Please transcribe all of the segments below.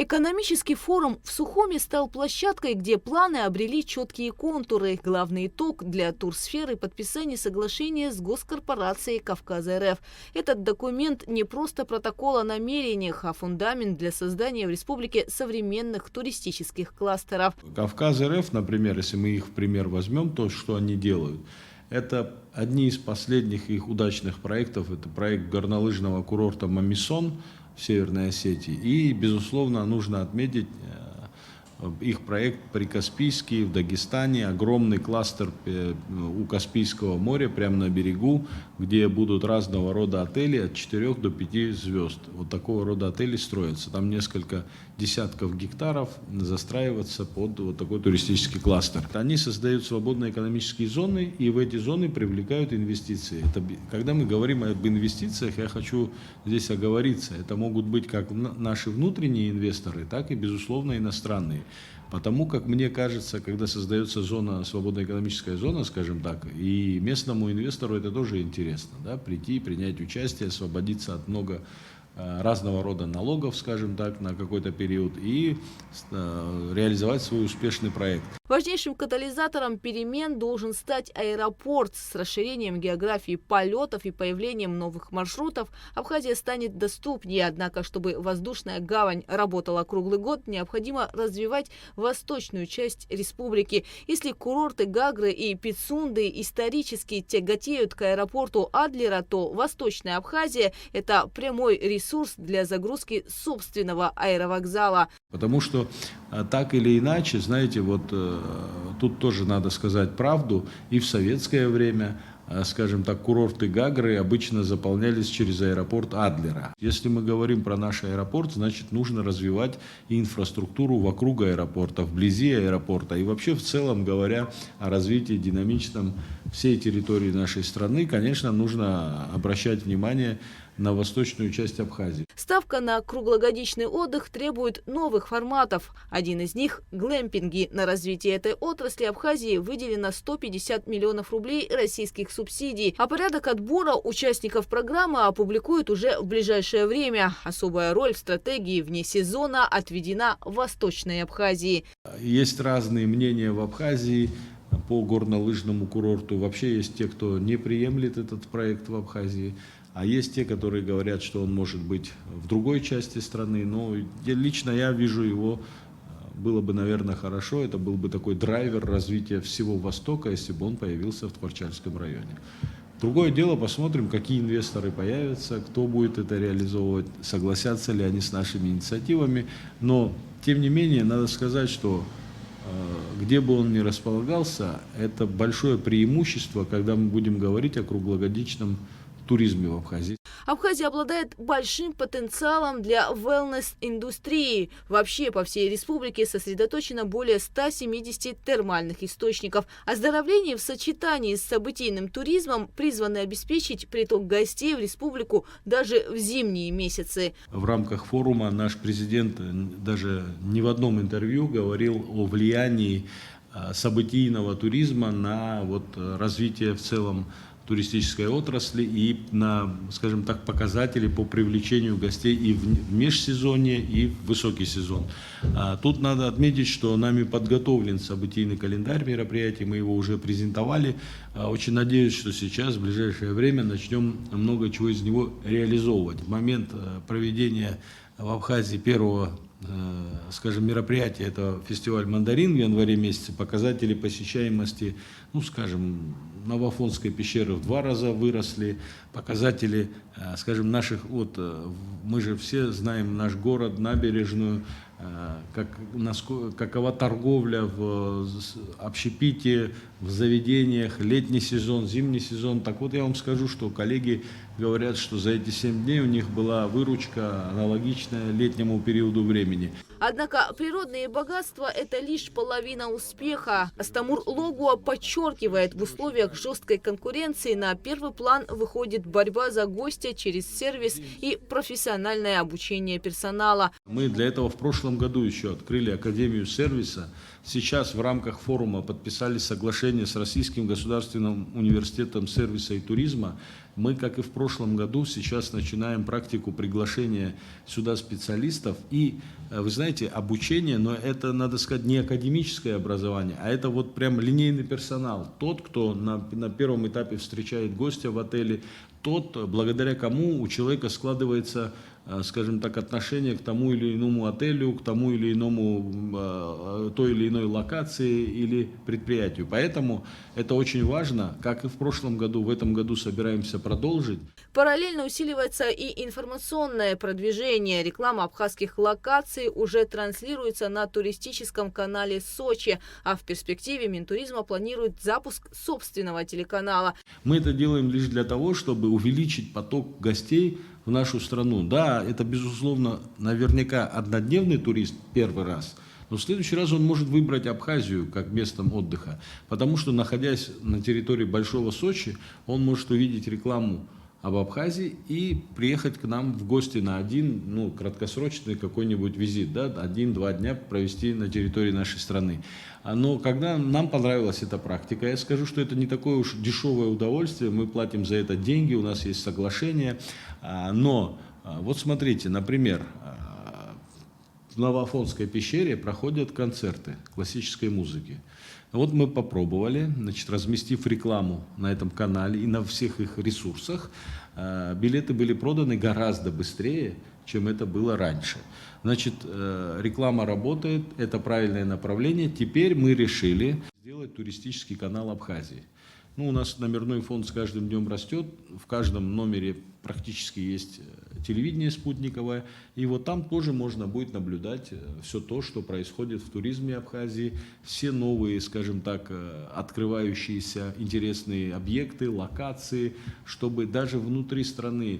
Экономический форум в Сухуми стал площадкой, где планы обрели четкие контуры. Главный итог для турсферы – подписание соглашения с госкорпорацией «Кавказ-РФ». Этот документ не просто протокол о намерениях, а фундамент для создания в республике современных туристических кластеров. «Кавказ-РФ», например, если мы их в пример возьмем, то, что они делают, это одни из последних их удачных проектов. Это проект горнолыжного курорта «Мамисон» в Северной Осетии. И, безусловно, нужно отметить их проект «Прикаспийский» в Дагестане. Огромный кластер у Каспийского моря, прямо на берегу, где будут разного рода отели от 4 до 5 звезд. Вот такого рода отели строятся. Там несколько десятков гектаров застраиваться под вот такой туристический кластер. Они создают свободные экономические зоны, и в эти зоны привлекают инвестиции. Когда мы говорим об инвестициях, я хочу здесь оговориться. Это могут быть как наши внутренние инвесторы, так и, безусловно, иностранные. Потому как, мне кажется, когда создается зона, свободная экономическая зона, скажем так, и местному инвестору это тоже интересно, да, прийти, принять участие, освободиться от разного рода налогов, скажем так, на какой-то период и реализовать свой успешный проект. Важнейшим катализатором перемен должен стать аэропорт. С расширением географии полетов и появлением новых маршрутов Абхазия станет доступнее. Однако, чтобы воздушная гавань работала круглый год, необходимо развивать восточную часть республики. Если курорты Гагры и Пицунды исторически тяготеют к аэропорту Адлера, то Восточная Абхазия – это прямой ресурс для загрузки собственного аэровокзала. Потому что так или иначе, знаете, вот тут тоже надо сказать правду, и в советское время, скажем так, курорты Гагры обычно заполнялись через аэропорт Адлера. Если мы говорим про наш аэропорт, значит, нужно развивать инфраструктуру вокруг аэропорта, вблизи аэропорта. И вообще, в целом, говоря о развитии динамичном всей территории нашей страны, конечно, нужно обращать внимание на восточную часть Абхазии. Ставка на круглогодичный отдых требует новых форматов. Один из них – глэмпинги. На развитие этой отрасли Абхазии выделено 150 миллионов рублей российских субсидий. А порядок отбора участников программы опубликуют уже в ближайшее время. Особая роль в стратегии вне сезона отведена Восточной Абхазии. Есть разные мнения в Абхазии по горнолыжному курорту. Вообще есть те, кто не приемлет этот проект в Абхазии. А есть те, которые говорят, что он может быть в другой части страны. Но лично я вижу его, было бы, наверное, хорошо. Это был бы такой драйвер развития всего Востока, если бы он появился в Тхварчальском районе. Другое дело, посмотрим, какие инвесторы появятся, кто будет это реализовывать, согласятся ли они с нашими инициативами. Но, тем не менее, надо сказать, что где бы он ни располагался, это большое преимущество, когда мы будем говорить о круглогодичном туризме в Абхазии. Абхазия обладает большим потенциалом для wellness-индустрии. Вообще по всей республике сосредоточено более 170 термальных источников. Оздоровление в сочетании с событийным туризмом призваны обеспечить приток гостей в республику даже в зимние месяцы. В рамках форума наш президент даже не в одном интервью говорил о влиянии событийного туризма на развитие в целом туристической отрасли и на, скажем так, показатели по привлечению гостей и в межсезонье, и в высокий сезон. Тут надо отметить, что нами подготовлен событийный календарь мероприятий, мы его уже презентовали. Очень надеюсь, что сейчас, в ближайшее время, начнем много чего из него реализовывать. В момент проведения в Абхазии первого, скажем, мероприятия, это фестиваль «Мандарин» в январе месяце, показатели посещаемости, скажем, Новоафонской пещеры в 2 раза выросли, показатели, скажем, наших, мы же все знаем наш город, набережную, какова торговля в общепите, в заведениях, летний сезон, зимний сезон. Так вот, я вам скажу, что коллеги говорят, что за эти 7 дней у них была выручка аналогичная летнему периоду времени. Однако природные богатства – это лишь половина успеха. Астамур Логуа подчеркивает, в условиях жесткой конкуренции на первый план выходит борьба за гостя через сервис и профессиональное обучение персонала. Мы для этого в прошлом году еще открыли Академию сервиса Сейчас в рамках форума подписали соглашение с Российским государственным университетом сервиса и туризма. Мы, как и в прошлом году, сейчас начинаем практику приглашения сюда специалистов. И, вы знаете, обучение, но это, надо сказать, не академическое образование, а это вот прям линейный персонал. Тот, кто на первом этапе встречает гостя в отеле, тот, благодаря кому у человека складывается, скажем так, отношение к тому или иному отелю, к тому или иному, той или иной локации или предприятию. Поэтому это очень важно, как и в прошлом году, в этом году собираемся продолжить. Параллельно усиливается и информационное продвижение. Реклама абхазских локаций уже транслируется на туристическом канале Сочи, а в перспективе Минтуризма планирует запуск собственного телеканала. Мы это делаем лишь для того, чтобы увеличить поток гостей в нашу страну. Да, это, безусловно, наверняка однодневный турист первый раз, но в следующий раз он может выбрать Абхазию как местом отдыха, потому что, находясь на территории Большого Сочи, он может увидеть рекламу об Абхазии и приехать к нам в гости на один, краткосрочный какой-нибудь визит, да, 1-2 дня провести на территории нашей страны. Но когда нам понравилась эта практика, я скажу, что это не такое уж дешевое удовольствие, мы платим за это деньги, у нас есть соглашение, но вот смотрите, например, в Новоафонской пещере проходят концерты классической музыки. Вот мы попробовали, разместив рекламу на этом канале и на всех их ресурсах, билеты были проданы гораздо быстрее, чем это было раньше. Реклама работает, это правильное направление. Теперь мы решили сделать туристический канал Абхазии. У нас номерной фонд с каждым днем растет, в каждом номере практически есть телевидение спутниковое, и вот там тоже можно будет наблюдать все то, что происходит в туризме Абхазии, все новые, скажем так, открывающиеся интересные объекты, локации, чтобы даже внутри страны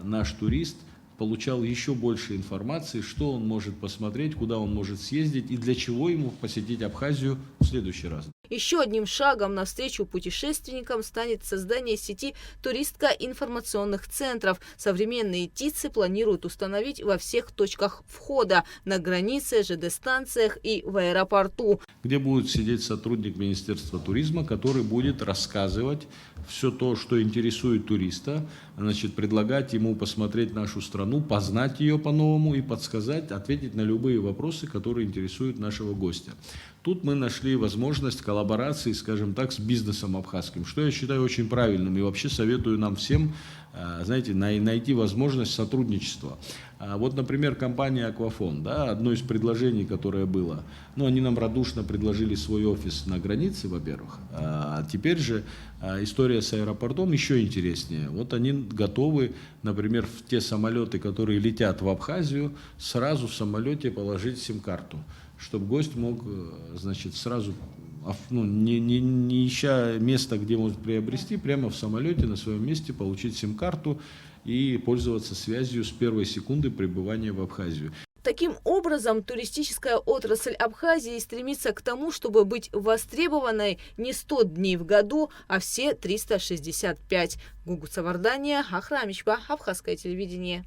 наш турист получал еще больше информации, что он может посмотреть, куда он может съездить и для чего ему посетить Абхазию в следующий раз. Еще одним шагом навстречу путешественникам станет создание сети туристско-информационных центров. Современные ТИЦы планируют установить во всех точках входа, на границе, ЖД-станциях и в аэропорту. Где будет сидеть сотрудник Министерства туризма, который будет рассказывать все то, что интересует туриста, предлагать ему посмотреть нашу страну, познать ее по-новому и подсказать, ответить на любые вопросы, которые интересуют нашего гостя. Тут мы нашли возможность коллаборации, скажем так, с бизнесом абхазским, что я считаю очень правильным. И вообще советую нам всем, найти возможность сотрудничества. Вот, например, компания «Аквафон», да, одно из предложений, которое было, они нам радушно предложили свой офис на границе, во-первых, а теперь же история с аэропортом еще интереснее. Вот они готовы, например, в те самолеты, которые летят в Абхазию, сразу в самолете положить сим-карту, чтобы гость мог, сразу, не ища места, где может приобрести, прямо в самолете на своем месте получить сим-карту и пользоваться связью с первой секунды пребывания в Абхазию. Таким образом, туристическая отрасль Абхазии стремится к тому, чтобы быть востребованной не 100 дней в году, а все 365. Гугуца Вардания, Ахрамичба, Абхазское телевидение.